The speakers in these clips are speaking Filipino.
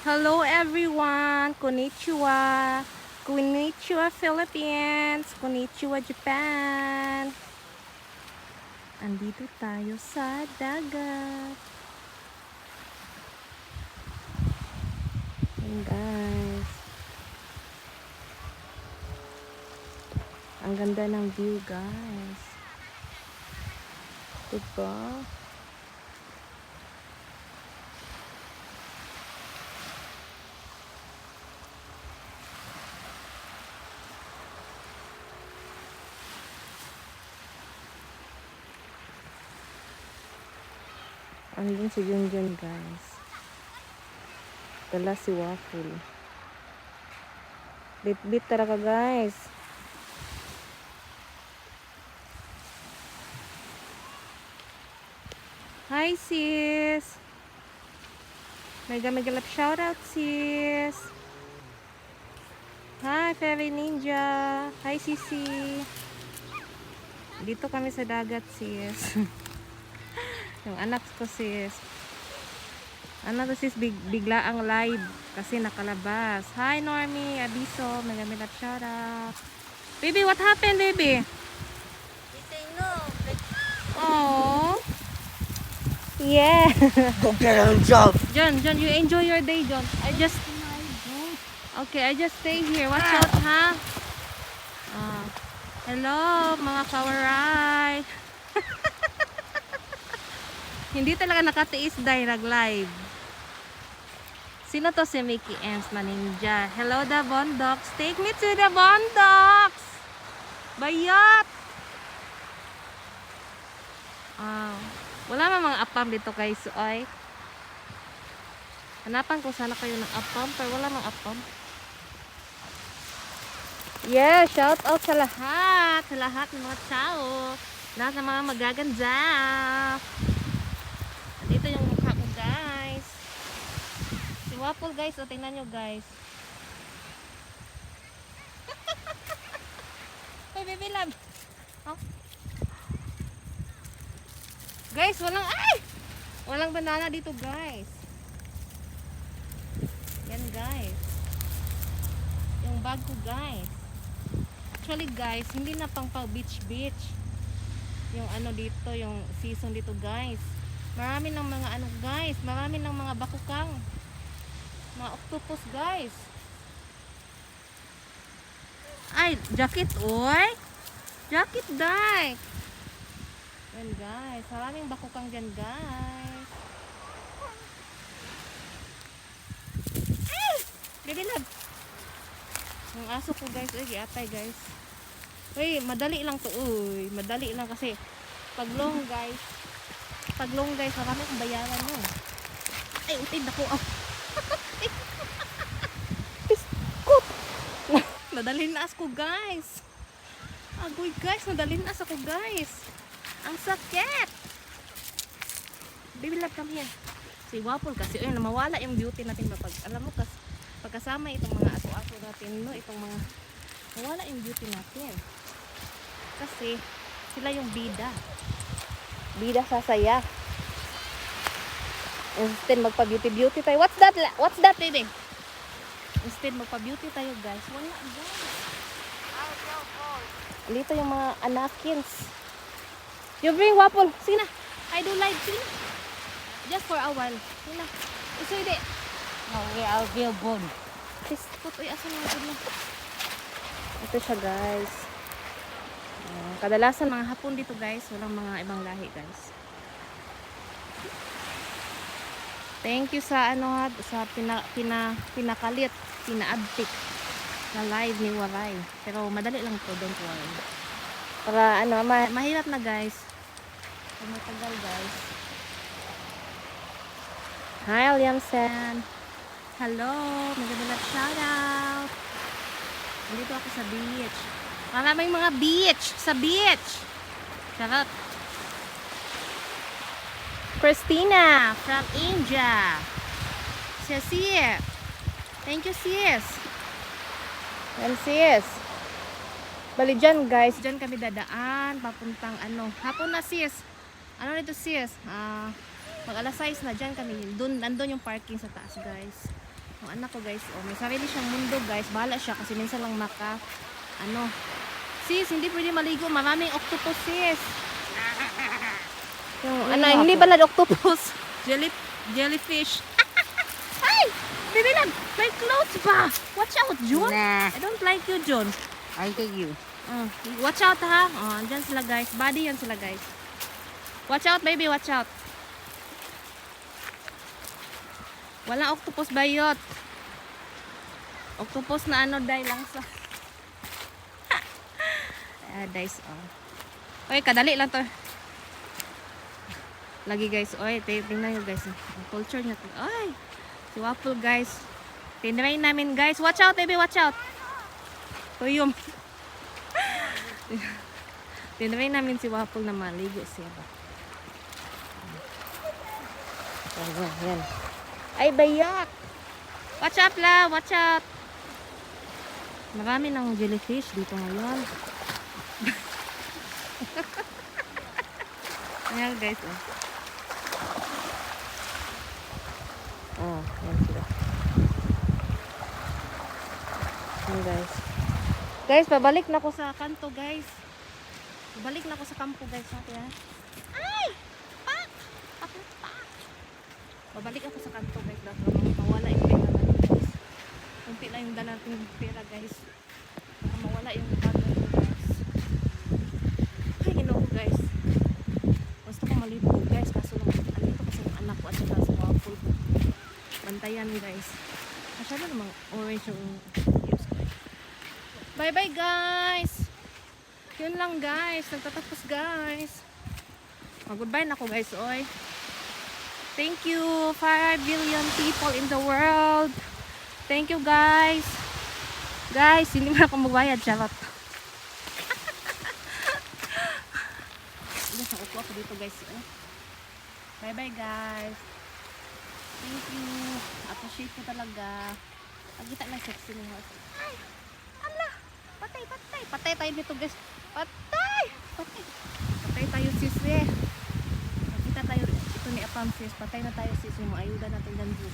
Hello everyone! Konnichiwa! Konnichiwa Philippines! Konnichiwa Japan! Andito tayo sa dagat. Ayan guys. Ang ganda ng view guys. Diba? Andun si Junjun guys. Dala si Waffle. Bit-bit talaga guys. Hi sis! Mega love shoutout sis! Hi Fairy Ninja! Hi Sisi! Dito kami sa dagat sis. Yung anak ko sis. Ano to sis, bigla ang live kasi nakalabas. Hi Normie, Abiso, mega love shoutout. Baby, what happened baby? Oh. Yeah. Go get a job. John, you enjoy your day, John. Okay, I just stay here. Watch out, ha? Hello, mga kawaray. Hindi talaga nakatiis dahil nag-live. Sino to si Mickey Ems na ninja? Hello, the Bondocs. Take me to the Bondocs. Bayat. Wala mga apam dito guys. Ay. Hanapan ko sana kayo ng apam, pero wala mang apam. Yeah, shout out sa lahat. Sa lahat ng mga tao. Lahat ng mga magaganda. Dito yung mukha ko guys. Si Waffle guys, o tingnan nyo guys. Hey baby love. Oh. Guys, walang banana dito guys. Yan guys. Yung bag ko guys. Actually guys, hindi na pang beach yung ano dito, yung season dito guys. Marami ng mga ano guys, marami ng mga bakukang, mga octopus guys. Ay, jacket oy. Jacket dai. Yan guys, maraming bakukang dyan guys. Ay! Baby love. Yung aso ko guys, ay giatay guys. Uy, madali lang to. Uy, madali lang kasi pag long guys, marami kang bayaran mo. Ay, utid ako. Biskot. Nadalhin na ako guys. Agoy guys, nadalhin na ako guys. Ang sakit. Baby love, come here. Si Waffle kasi, ayun, mawala yung beauty natin pag, alam mo, pagkasama itong mga aso-aso natin, no, itong mga, mawala yung beauty natin. Kasi, sila yung bida. Bida sasaya. Instead, magpa-beauty tayo. What's that, baby? Instead, magpa-beauty tayo, guys. Wala, guys. Dito yung mga anakins. You bring Waffle. Sige na. I do live. Sige na. Just for a while. Sige na. Isoy de. Okay, I'll give bone. Biskot. Uy, asan yung good na. Ito siya, guys. Kadalasan mga hapon dito, guys. Walang mga ibang lahi, guys. Thank you sa ano, sa pinakalit, pinaabtik na live ni Waray. Pero madali lang to, don't worry. Para ano, mahirap na guys. Matagal guys. Hi Aliamsen. Hello, magandang shoutout. Nandito ako sa beach. Maraming mga beach sa beach. Charot. Christina from India. Sis. Thank you sis. And sis. Bali dyan guys, dyan kami dadaan papuntang ano, hapon na sis. Ano nito sis? Mag alas 6 na dyan kami. Nandun yung parking sa taas guys. Yung anak ko guys, oh, may sarili siyang mundo guys. Bahala siya kasi minsan lang sis, hindi pwede maligo. Maraming octopus sis. Yung hindi pala octopus. Jellyfish. Ay! Bibilan! May clothes pa! Watch out, John! Nah, I don't like you, John. I take you. Watch out ha. Oh, andyan sila guys. Body yan sila guys. Watch out baby, watch out. Walang octopus bayot. Octopus na dahil lang sa dice Oy, kadali lang to. Lagi guys. Oy, tingnan nyo guys. Ang culture nyo. Ay, si Waffle guys. Tinry namin guys. Watch out baby, watch out. Tuyom. Tinry namin si Waffle na maligo siya ba. Yan. Ay, bayak! Watch out la! Watch out! Marami ng jellyfish dito ngayon. Ayan guys, yan sila. Ayan guys. Guys, pabalik na ako sa kanto guys. Pabalik na ako sa kampo guys. Kaya. Ay! Pak! Babalik ako sa kanto guys. Baka mawala yung pera natin guys. Kunti lang yung dala natin yung pera guys. Baka mawala yung bag natin guys. Ay, ginoo guys. Gusto ko malibog guys. Kaso lang, andito kasi yung anak ko at saka sa Waffle. Bantayan guys. Masyado namang orange yung views ko. Bye bye guys. Yun lang guys. Nagtatapos guys. Goodbye na ako guys. Oy. Thank you 5 billion people in the world. Thank you guys. Guys, hindi mo ako magbayad. Charot. Naupo ako dito guys. Bye bye guys. Thank you. Appreciate ko talaga. Pagkita na sexy ng house. Ay! Ala! Patay, patay. Patay tayo dito guys. Patay! Patay. Patay tayo sis eh. Pagkita tayo ito ni Apam sis. Patay na tayo sis. Yung ayuda natin dyan sis.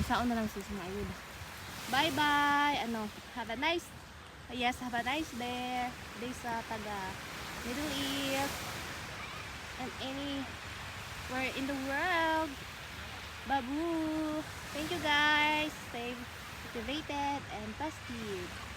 Saon na lang sis yung ayuda. Bye bye. Have a nice have a nice day. Day sa taga Middle East. And anywhere in the world. Babu. Thank you guys. Stay motivated and positive.